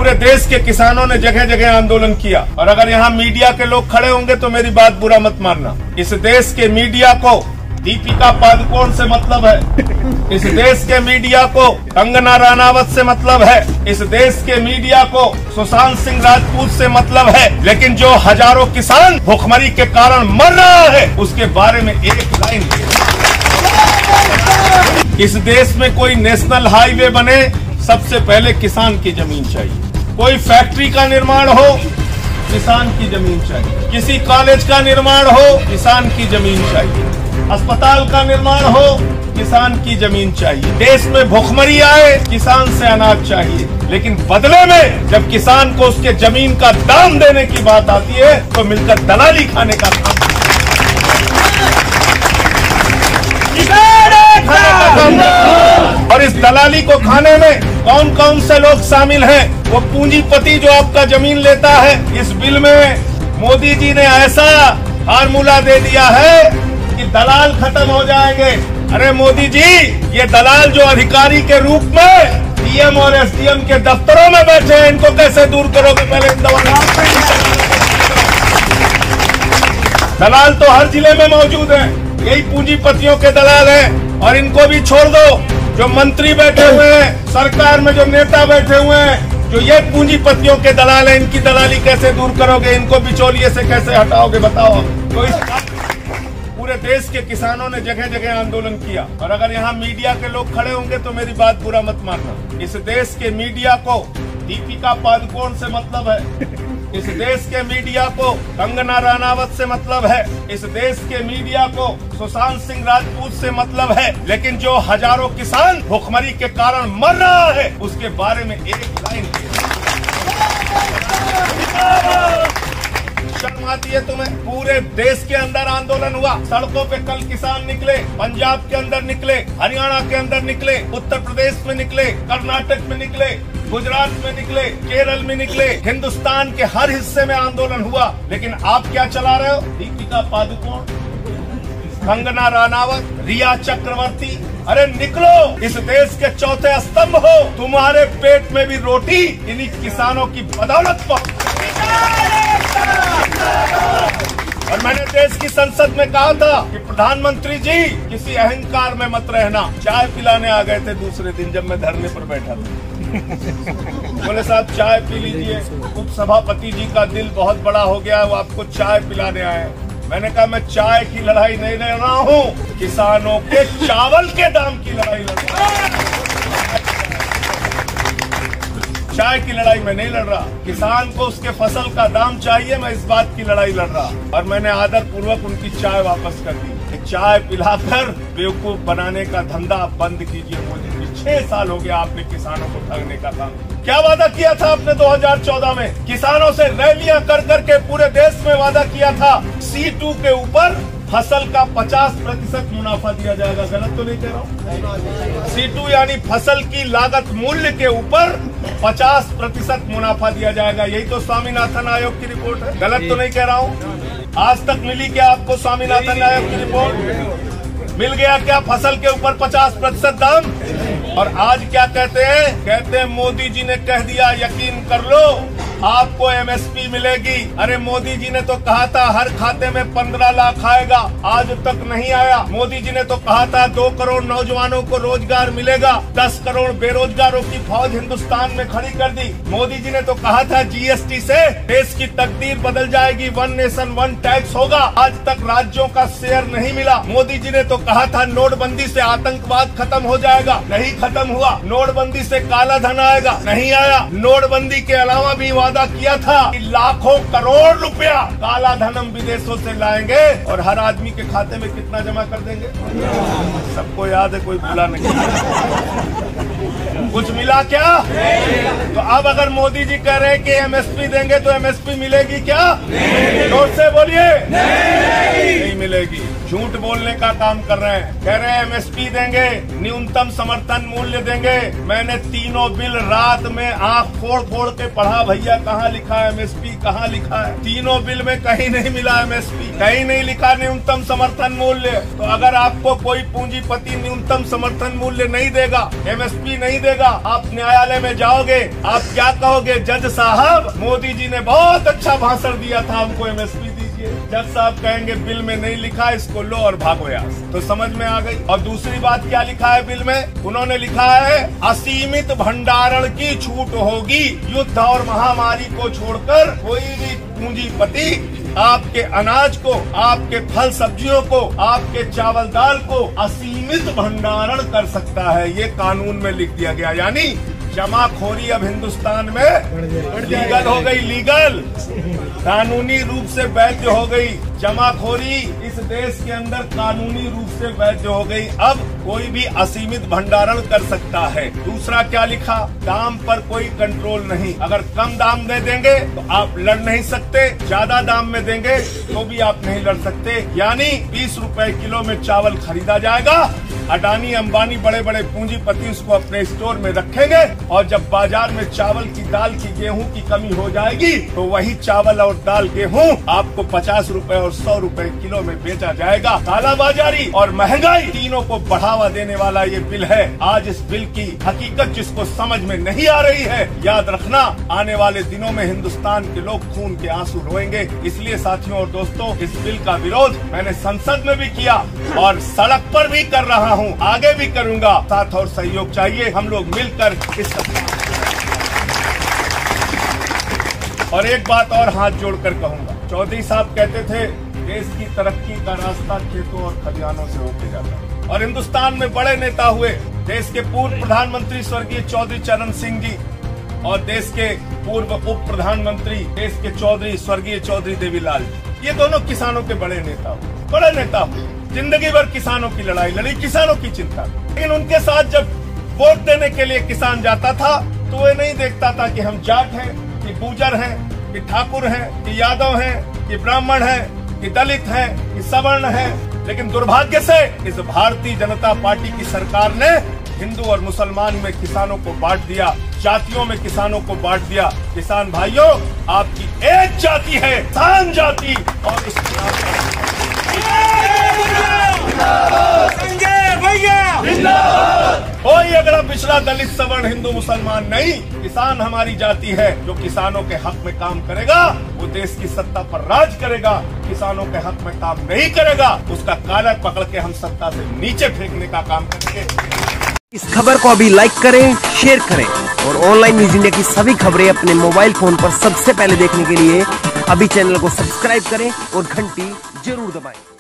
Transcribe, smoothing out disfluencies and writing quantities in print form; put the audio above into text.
पूरे देश के किसानों ने जगह जगह आंदोलन किया। और अगर यहाँ मीडिया के लोग खड़े होंगे तो मेरी बात बुरा मत मानना। इस देश के मीडिया को दीपिका पादुकोण से मतलब है, इस देश के मीडिया को कंगना रनावत से मतलब है, इस देश के मीडिया को सुशांत सिंह राजपूत से मतलब है, लेकिन जो हजारों किसान भुखमरी के कारण मर रहा है उसके बारे में एक लाइन। इस देश में कोई नेशनल हाईवे बने, सबसे पहले किसान की जमीन चाहिए। कोई फैक्ट्री का निर्माण हो, किसान की जमीन चाहिए। किसी कॉलेज का निर्माण हो, किसान की जमीन चाहिए। अस्पताल का निर्माण हो, किसान की जमीन चाहिए। देश में भुखमरी आए, किसान से अनाज चाहिए, लेकिन बदले में जब किसान को उसके जमीन का दाम देने की बात आती है तो मिलकर दलाली खाने का काम। और इस दलाली को खाने में कौन कौन से लोग शामिल हैं? वो पूंजीपति जो आपका जमीन लेता है। इस बिल में मोदी जी ने ऐसा फार्मूला दे दिया है कि दलाल खत्म हो जाएंगे। अरे मोदी जी, ये दलाल जो अधिकारी के रूप में डीएम और एसडीएम के दफ्तरों में बैठे हैं, इनको कैसे दूर करोगे? पहले इन दलाल तो हर जिले में मौजूद हैं, यही पूंजीपतियों के दलाल हैं। और इनको भी छोड़ दो, जो मंत्री बैठे हुए हैं, सरकार में जो नेता बैठे हुए हैं, जो ये पूंजीपतियों के दलाल हैं, इनकी दलाली कैसे दूर करोगे? इनको बिचौलिए से कैसे हटाओगे? बताओ। तो इस पूरे देश के किसानों ने जगह जगह आंदोलन किया। और अगर यहाँ मीडिया के लोग खड़े होंगे तो मेरी बात बुरा मत मानना। इस देश के मीडिया को दीपिका पादुकोण से मतलब है, इस देश के मीडिया को कंगना रनावत से मतलब है, इस देश के मीडिया को सुशांत सिंह राजपूत से मतलब है, लेकिन जो हजारों किसान भुखमरी के कारण मर रहा है उसके बारे में एक लाइन। शर्म आती है तुम्हें? पूरे देश के अंदर आंदोलन हुआ, सड़कों पे कल किसान निकले, पंजाब के अंदर निकले, हरियाणा के अंदर निकले, उत्तर प्रदेश में निकले, कर्नाटक में निकले, गुजरात में निकले, केरल में निकले, हिंदुस्तान के हर हिस्से में आंदोलन हुआ। लेकिन आप क्या चला रहे हो? दीपिका पादुकोण, कंगना रनावत, रिया चक्रवर्ती। अरे निकलो, इस देश के चौथे स्तंभ हो। तुम्हारे पेट में भी रोटी इन्हीं किसानों की बदौलत पहुंची। और मैंने देश की संसद में कहा था कि प्रधानमंत्री जी किसी अहंकार में मत रहना। चाय पिलाने आ गए थे दूसरे दिन जब मैं धरने पर बैठा था। बोले साहब चाय पी लीजिए, उप सभापति जी का दिल बहुत बड़ा हो गया, वो आपको चाय पिलाने आए। मैंने कहा मैं चाय की लड़ाई नहीं लड़ रहा हूँ, किसानों के चावल के दाम की लड़ाई लड़ रहा हूँ। चाय की लड़ाई मैं नहीं लड़ रहा। किसान को उसके फसल का दाम चाहिए, मैं इस बात की लड़ाई लड़ रहा। और मैंने आदर पूर्वक उनकी चाय वापस कर दी। चाय पिलाकर बेवकूफ बनाने का धंधा आप बंद कीजिए। मोदी जी, 6 साल हो गया आपने किसानों को ठगने का काम। क्या वादा किया था आपने 2014 में? किसानों से रैलियां कर करके पूरे देश में वादा किया था C2 के ऊपर फसल का 50% मुनाफा दिया जाएगा। गलत तो नहीं कह रहा हूँ? C2 यानी फसल की लागत मूल्य के ऊपर 50% मुनाफा दिया जाएगा। यही तो स्वामीनाथन आयोग की रिपोर्ट है। गलत तो नहीं कह रहा हूँ? आज तक मिली क्या आपको स्वामीनाथन आयोग की रिपोर्ट? मिल गया क्या फसल के ऊपर 50% दाम? और आज क्या कहते हैं? कहते हैं मोदी जी ने कह दिया, यकीन कर लो आपको MSP मिलेगी। अरे मोदी जी ने तो कहा था हर खाते में 15 लाख आएगा, आज तक नहीं आया। मोदी जी ने तो कहा था 2 करोड़ नौजवानों को रोजगार मिलेगा, 10 करोड़ बेरोजगारों की फौज हिंदुस्तान में खड़ी कर दी। मोदी जी ने तो कहा था GST से देश की तकदीर बदल जाएगी, 1 नेशन 1 टैक्स होगा। आज तक राज्यों का शेयर नहीं मिला। मोदी जी ने तो कहा था नोटबंदी से आतंकवाद खत्म हो जाएगा, नहीं खत्म हुआ। नोटबंदी से काला धन आएगा, नहीं आया। नोटबंदी के अलावा भी वादा किया था कि लाखों करोड़ रुपया काला धन हम विदेशों से लाएंगे और हर आदमी के खाते में कितना जमा कर देंगे? सबको याद है, कोई भूला नहीं। कुछ मिला क्या? तो अब अगर मोदी जी कह रहे हैं कि MSP देंगे तो MSP मिलेगी क्या? जोर से बोलिए। नहीं मिलेगी। झूठ बोलने का काम कर रहे हैं। कह रहे हैं MSP देंगे, न्यूनतम समर्थन मूल्य देंगे। मैंने तीनों बिल रात में आंख फोड़ फोड़ के पढ़ा, भैया कहाँ लिखा है MSP, कहाँ लिखा है? तीनों बिल में कहीं नहीं मिला MSP, कहीं नहीं लिखा न्यूनतम समर्थन मूल्य। तो अगर आपको कोई पूंजीपति न्यूनतम समर्थन मूल्य नहीं देगा, MSP नहीं देगा, मिलेगा। आप न्यायालय में जाओगे, आप क्या कहोगे? जज साहब, मोदी जी ने बहुत अच्छा भाषण दिया था, हमको एमएसपी दीजिए। जज साहब कहेंगे बिल में नहीं लिखा, इसको लो और भागो यहाँ से। तो समझ में आ गई। और दूसरी बात क्या लिखा है बिल में? उन्होंने लिखा है असीमित भंडारण की छूट होगी। युद्ध और महामारी को छोड़कर कोई भी पूंजीपति आपके अनाज को, आपके फल सब्जियों को, आपके चावल दाल को असीमित भंडारण कर सकता है। ये कानून में लिख दिया गया। यानी जमाखोरी अब हिंदुस्तान में लीगल हो गई, लीगल, कानूनी रूप से वैध हो गई। जमाखोरी इस देश के अंदर कानूनी रूप से वैध हो गई। अब कोई भी असीमित भंडारण कर सकता है। दूसरा क्या लिखा? दाम पर कोई कंट्रोल नहीं। अगर कम दाम दे देंगे तो आप लड़ नहीं सकते, ज्यादा दाम में देंगे तो भी आप नहीं लड़ सकते। यानी 20 रुपए किलो में चावल खरीदा जाएगा। अडानी अंबानी बड़े बड़े पूंजीपति उसको अपने स्टोर में रखेंगे और जब बाजार में चावल की, दाल की, गेहूं की कमी हो जाएगी तो वही चावल और दाल, गेहूं आपको 50 रुपए और 100 रुपए किलो में बेचा जाएगा। कालाबाजारी और महंगाई तीनों को बढ़ावा देने वाला ये बिल है। आज इस बिल की हकीकत जिसको समझ में नहीं आ रही है, याद रखना आने वाले दिनों में हिंदुस्तान के लोग खून के आंसू रोएंगे। इसलिए साथियों और दोस्तों, इस बिल का विरोध मैंने संसद में भी किया और सड़क पर भी कर रहा हूं, आगे भी करूंगा। साथ और सहयोग चाहिए, हम लोग मिलकर इस। और एक बात और हाथ जोड़कर कहूंगा, चौधरी साहब कहते थे देश की तरक्की का रास्ता खेतों और खलिहानों से होके जाता है। और हिंदुस्तान में बड़े नेता हुए, देश के पूर्व प्रधानमंत्री स्वर्गीय चौधरी चरण सिंह जी और देश के पूर्व उप प्रधानमंत्री देश के चौधरी स्वर्गीय चौधरी देवीलाल, ये दोनों किसानों के बड़े नेता हुए, बड़े नेता हुए। जिंदगी भर किसानों की लड़ाई लड़ी, किसानों की चिंता। लेकिन उनके साथ जब वोट देने के लिए किसान जाता था तो वो नहीं देखता था कि हम जाट हैं, कि गुर्जर हैं, कि ठाकुर हैं, कि यादव हैं, कि ब्राह्मण हैं, कि दलित हैं, कि सवर्ण हैं। लेकिन दुर्भाग्य से इस भारतीय जनता पार्टी की सरकार ने हिंदू और मुसलमान में किसानों को बांट दिया, जातियों में किसानों को बांट दिया। किसान भाइयों, आपकी एक जाति है, किसान जाति, और इस कोई अगला पिछड़ा दलित सवर्ण हिंदू मुसलमान नहीं, किसान हमारी जाति है। जो किसानों के हक में काम करेगा वो देश की सत्ता पर राज करेगा। किसानों के हक में काम नहीं करेगा उसका कालर पकड़ के हम सत्ता से नीचे फेंकने का काम करेंगे। इस खबर को अभी लाइक करें, शेयर करें और ऑनलाइन न्यूज इंडिया की सभी खबरें अपने मोबाइल फोन पर सबसे पहले देखने के लिए अभी चैनल को सब्सक्राइब करें और घंटी जरूर दबाएं।